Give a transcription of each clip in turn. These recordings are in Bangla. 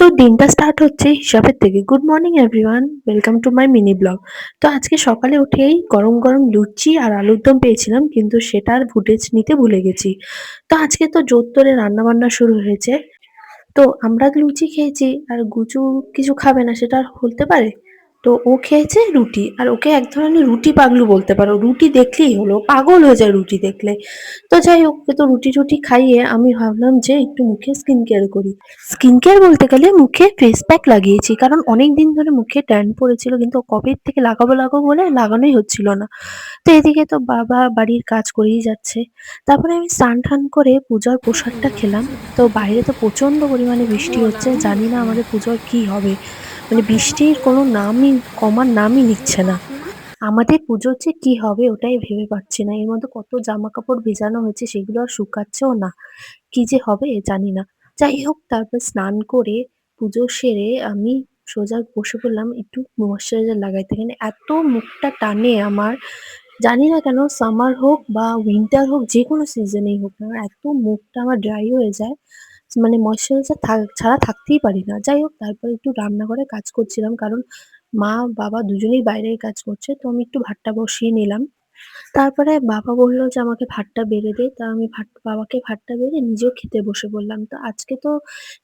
তো দিনটা স্টার্ট হচ্ছে হিসাবের থেকে। Good morning everyone, welcome to my mini blog. তো আজকে সকালে উঠেই গরম গরম লুচি আর আলুর দম পেয়েছিলাম, কিন্তু সেটার ফুটেজ নিতে ভুলে গেছি। তো আজকে তো জোর তোরে রান্না বান্না শুরু হয়েছে। তো আমরা লুচি খেয়েছি আর গুচু কিছু খাবে না, সেটা আর হতে পারে? তো ও খেয়েছে রুটি, আর ওকে এক ধরনের রুটি পাগলু বলতে পারো। রুটি দেখলেই হলো, পাগল হয়ে যায় রুটি দেখলে। তো যাই হোক, ওকে তো রুটি টুটি খাইয়ে আমি ভাবলাম যে একটু মুখে স্কিন কেয়ার করি। স্কিন কেয়ার বলতে গেলে মুখে ফেস প্যাক লাগিয়েছি, কারণ অনেক দিন ধরে মুখে ট্যান পড়েছিল, কিন্তু কবে থেকে লাগাবো লাগাবো বলে লাগানোই হচ্ছিল না। তো এদিকে তো বাবা বাড়ির কাজ করেই যাচ্ছে। তারপরে আমি স্নান টান করে পূজার প্রসাদটা খেলাম। তো বাইরে তো প্রচন্ড পরিমাণে বৃষ্টি হচ্ছে, জানি না আমাদের পুজোর কি হবে। মানে বৃষ্টির কোনো নামই কমার নামই নিচ্ছে না। আমাদের পুজোর যে কি হবে ওটাই ভেবে পাচ্ছি না। এর মধ্যে কত জামা কাপড় ভেজানো হয়েছে, সেগুলো আর শুকাচ্ছেও না। কি যে হবে জানি না। যাই হোক, তারপর স্নান করে পুজো সেরে আমি সোজা বসে পড়লাম একটু ময়েশ্চারাইজার লাগাইতে। এখানে এত মুখটা টানে আমার, জানি না কেন। সামার হোক বা উইন্টার হোক, যেকোনো সিজনেই হোক না, এত মুখটা আমার ড্রাই হয়ে যায়। মানে ময়েশ্চারাইজার ছাড়া থাকতেই পারি না। যাই হোক, তারপর একটু রান্নাঘরে কাজ করছিলাম, কারণ মা বাবা দুজনেই বাইরের কাজ করছে। তো আমি একটু ভাতটা বসিয়ে নিলাম। তারপরে বাবা বলল যে আমাকে ভাতটা বেড়ে দে। তা আমি বাবাকে ভাতটা বেড়ে নিজেও খেতে বসে পড়লাম। তো আজকে তো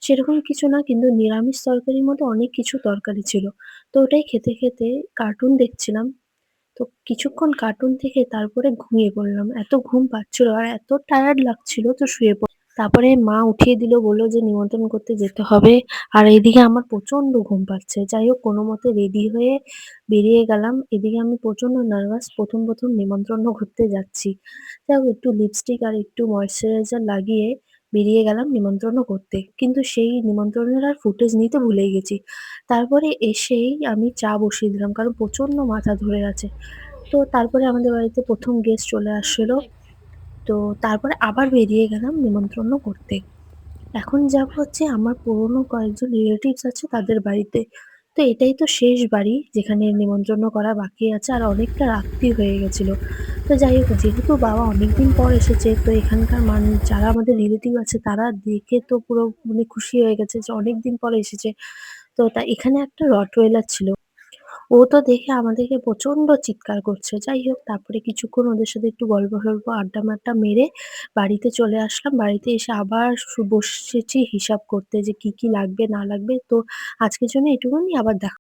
সেরকম কিছু না, কিন্তু নিরামিষ তরকারির মধ্যে অনেক কিছু তরকারি ছিল। তো ওটাই খেতে খেতে কার্টুন দেখছিলাম। তো কিছুক্ষণ কার্টুন দেখে তারপরে ঘুমিয়ে পড়লাম। এত ঘুম পাচ্ছিল আর এত টায়ার্ড লাগছিল, তো শুয়ে তারপরে মা উঠিয়ে দিল, বলল যে নিমন্ত্রণ করতে যেতে হবে। আর এদিকে আমার প্রচন্ড ঘুম পাচ্ছে। যাই হোক, কোনোমতে রেডি হয়ে বেরিয়ে গেলাম। এদিকে আমি প্রচন্ড নার্ভাস, প্রথম নিমন্ত্রণ করতে যাচ্ছি। যাই হোক, একটু লিপস্টিক আর একটু ময়েশ্চারাইজার লাগিয়ে বেরিয়ে গেলাম নিমন্ত্রণ করতে। কিন্তু সেই নিমন্ত্রণের আর ফুটেজ নিতে ভুলেই গেছি। তারপরে এসেই আমি চা বসিয়ে দিলাম, কারণ প্রচন্ড মাথা ধরে আছে। তো তারপরে আমাদের বাড়িতে ১ম গেস্ট চলে আসছিল। তো তারপরে আবার বেরিয়ে গেলাম নিমন্ত্রণ করতে। এখন যাবো হচ্ছে আমার পুরনো কয়েকজন রিলেটিভস আছে তাদের বাড়িতে। তো এটাই তো শেষ বাড়ি যেখানে নিমন্ত্রণ করা বাকি আছে, আর অনেকটা রাত্রি হয়ে গেছিল। তো যাই হোক, যেহেতু বাবা অনেকদিন পর এসেছে, তো এখানকার যারা আমাদের রিলেটিভ আছে তারা দেখে তো পুরো মানে খুশি হয়ে গেছে যে অনেকদিন পরে এসেছে। তো এখানে একটা রটওয়েলার ছিল। ও তো দেখে আমাদেরকে প্রচন্ড চিৎকার করছে। যাই হোক, তারপরে কিছুক্ষণ ওদের সাথে একটু গল্প-টল্প আড্ডা-মাড্ডা মেরে বাড়িতে চলে আসলাম। বাড়িতে এসে আবার বসেছি হিসাব করতে যে কি লাগবে না লাগবে। তো আজকের জন্য এটুকুনি, আবার দেখা